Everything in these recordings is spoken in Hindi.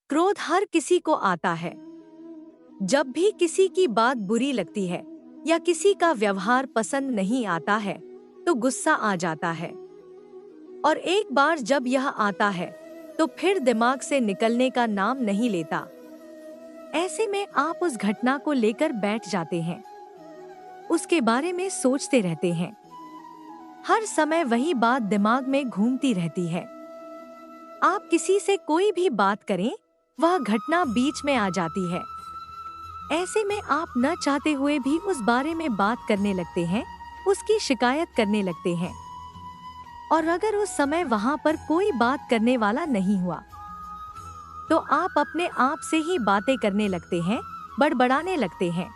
क्रोध हर किसी को आता है। जब भी किसी की बात बुरी लगती है या किसी का व्यवहार पसंद नहीं आता है तो गुस्सा आ जाता है। और एक बार जब यह आता है तो फिर दिमाग से निकलने का नाम नहीं लेता। ऐसे में आप उस घटना को लेकर बैठ जाते हैं, उसके बारे में सोचते रहते हैं। हर समय वही बात दिमाग में घूमती रहती है। आप किसी से कोई भी बात करें, वह घटना बीच में आ जाती है। ऐसे में आप न चाहते हुए भी उस बारे में बात करने लगते हैं, उसकी शिकायत करने लगते हैं। और अगर उस समय वहां पर कोई बात करने वाला नहीं हुआ तो आप अपने आप से ही बातें करने लगते हैं, बड़बड़ाने लगते हैं।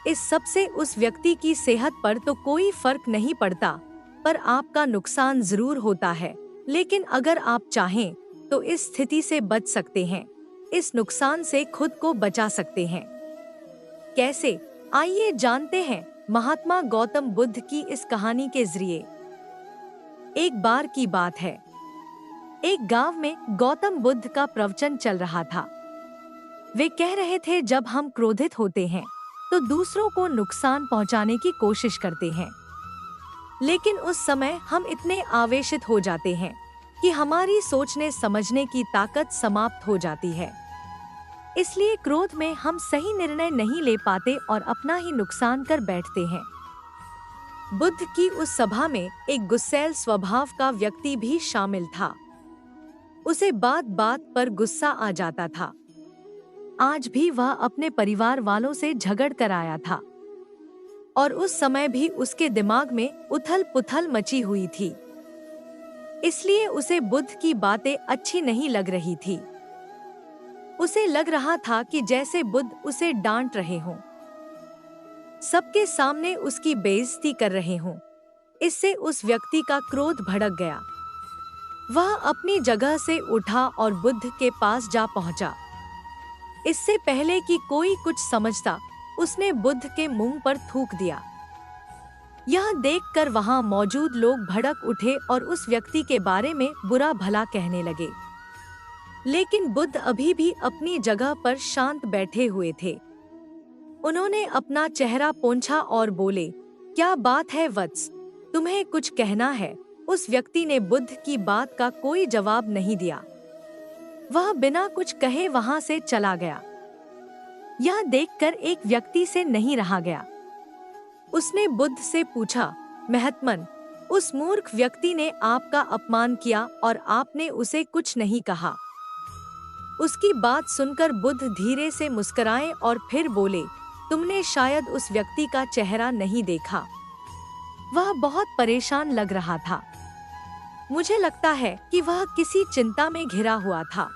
इस सब से उस व्यक्ति की सेहत पर तो कोई फर्क नहीं पड़ता, पर आपका नुकसान जरूर होता है। लेकिन अगर आप चाहें तो इस स्थिति से बच सकते हैं, इस नुकसान से खुद को बचा सकते हैं। कैसे? आइए जानते हैं महात्मा गौतम बुद्ध की इस कहानी के जरिए। एक बार की बात है, एक गांव में गौतम बुद्ध का प्रवचन चल रहा था। वे कह रहे थे, जब हम क्रोधित होते हैं तो दूसरों को नुकसान पहुंचाने की कोशिश करते हैं, लेकिन उस समय हम इतने आवेशित हो जाते हैं कि हमारी सोचने समझने की ताकत समाप्त हो जाती है। इसलिए क्रोध में हम सही निर्णय नहीं ले पाते और अपना ही नुकसान कर बैठते हैं। बुद्ध की उस सभा में एक गुस्सैल स्वभाव का व्यक्ति भी शामिल था। उसे बात बात पर गुस्सा आ जाता था। आज भी वह अपने परिवार वालों से झगड़ कर आया था और उस समय भी उसके दिमाग में उथल पुथल मची हुई थी। इसलिए उसे बुद्ध की बातें अच्छी नहीं लग रही थी। उसे लग रहा था कि जैसे बुद्ध उसे डांट रहे हों, सबके सामने उसकी बेइज्जती कर रहे हों। इससे उस व्यक्ति का क्रोध भड़क गया। वह अपनी जगह से उठा और बुद्ध के पास जा पहुंचा। इससे पहले कि कोई कुछ समझता, उसने बुद्ध के मुंह पर थूक दिया। यह देखकर वहां मौजूद लोग भड़क उठे और उस व्यक्ति के बारे में बुरा भला कहने लगे। लेकिन बुद्ध अभी भी अपनी जगह पर शांत बैठे हुए थे। उन्होंने अपना चेहरा पोंछा और बोले, क्या बात है वत्स, तुम्हें कुछ कहना है? उस व्यक्ति ने बुद्ध की बात का कोई जवाब नहीं दिया। वह बिना कुछ कहे वहां से चला गया। यह देखकर एक व्यक्ति से नहीं रहा गया। उसने बुद्ध से पूछा, महात्मन, उस मूर्ख व्यक्ति ने आपका अपमान किया और आपने उसे कुछ नहीं कहा। उसकी बात सुनकर बुद्ध धीरे से मुस्कुराए और फिर बोले, तुमने शायद उस व्यक्ति का चेहरा नहीं देखा। वह बहुत परेशान लग रहा था। मुझे लगता है कि वह किसी चिंता में घिरा हुआ था।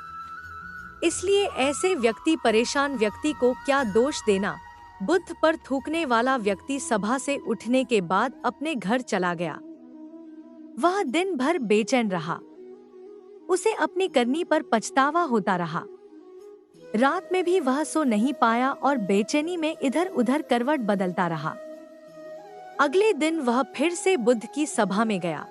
इसलिए ऐसे परेशान व्यक्ति को क्या दोष देना। बुद्ध पर थूकने वाला व्यक्ति सभा से उठने के बाद अपने घर चला गया। वह दिन भर बेचैन रहा। उसे अपनी करनी पर पछतावा होता रहा। रात में भी वह सो नहीं पाया और बेचैनी में इधर उधर करवट बदलता रहा। अगले दिन वह फिर से बुद्ध की सभा में गया।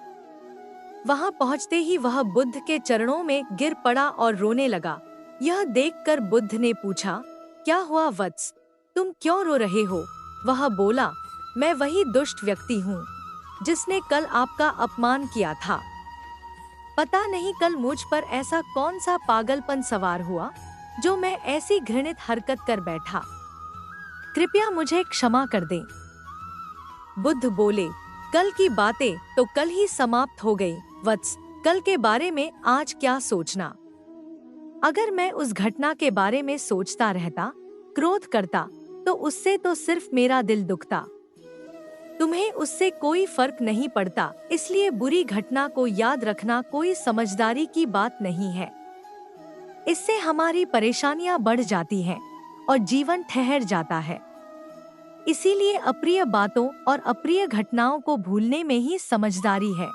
वहां पहुंचते ही वह बुद्ध के चरणों में गिर पड़ा और रोने लगा। यह देखकर बुद्ध ने पूछा, क्या हुआ वत्स, तुम क्यों रो रहे हो? वह बोला, मैं वही दुष्ट व्यक्ति हूँ जिसने कल आपका अपमान किया था। पता नहीं कल मुझ पर ऐसा कौन सा पागलपन सवार हुआ जो मैं ऐसी घृणित हरकत कर बैठा। कृपया मुझे क्षमा कर दें। बुद्ध बोले, कल की बातें तो कल ही समाप्त हो गई वत्स, कल के बारे में आज क्या सोचना। अगर मैं उस घटना के बारे में सोचता रहता, क्रोध करता, तो उससे तो सिर्फ मेरा दिल दुखता। तुम्हें उससे कोई फर्क नहीं पड़ता। इसलिए बुरी घटना को याद रखना कोई समझदारी की बात नहीं है। इससे हमारी परेशानियां बढ़ जाती हैं और जीवन ठहर जाता है। इसीलिए अप्रिय बातों और अप्रिय घटनाओं को भूलने में ही समझदारी है।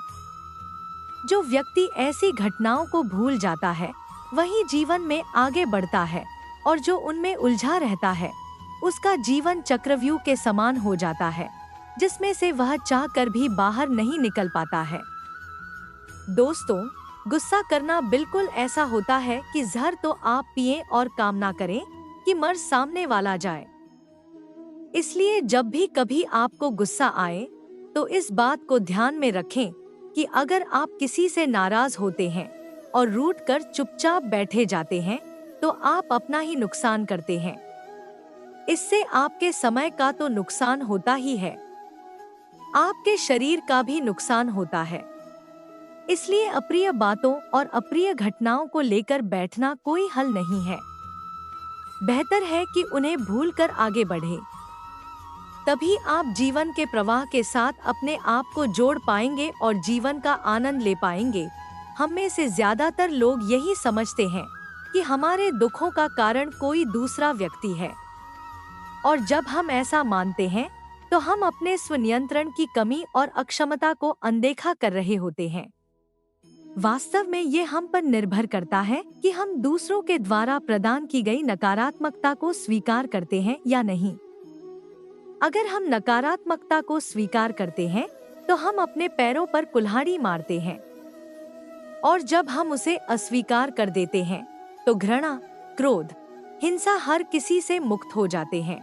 जो व्यक्ति ऐसी घटनाओं को भूल जाता है वही जीवन में आगे बढ़ता है, और जो उनमें उलझा रहता है उसका जीवन चक्रव्यूह के समान हो जाता है, जिसमें से वह चाह कर भी बाहर नहीं निकल पाता है। दोस्तों, गुस्सा करना बिल्कुल ऐसा होता है कि जहर तो आप पिएं और कामना करें कि मर सामने वाला जाए। इसलिए जब भी कभी आपको गुस्सा आए तो इस बात को ध्यान में रखें कि अगर आप किसी से नाराज होते हैं और रूठ कर चुपचाप बैठे जाते हैं तो आप अपना ही नुकसान करते हैं। इससे आपके समय का तो नुकसान होता ही है, आपके शरीर का भी नुकसान होता है। इसलिए अप्रिय बातों और अप्रिय घटनाओं को लेकर बैठना कोई हल नहीं है। बेहतर है कि उन्हें भूलकर आगे बढ़े। तभी आप जीवन के प्रवाह के साथ अपने आप को जोड़ पाएंगे और जीवन का आनंद ले पाएंगे। हम में से ज्यादातर लोग यही समझते हैं कि हमारे दुखों का कारण कोई दूसरा व्यक्ति है, और जब हम ऐसा मानते हैं तो हम अपने स्वनियंत्रण की कमी और अक्षमता को अनदेखा कर रहे होते हैं। वास्तव में ये हम पर निर्भर करता है कि हम दूसरों के द्वारा प्रदान की गई नकारात्मकता को स्वीकार करते हैं या नहीं। अगर हम नकारात्मकता को स्वीकार करते हैं तो हम अपने पैरों पर कुल्हाड़ी मारते हैं, और जब हम उसे अस्वीकार कर देते हैं तो घृणा, क्रोध, हिंसा हर किसी से मुक्त हो जाते हैं।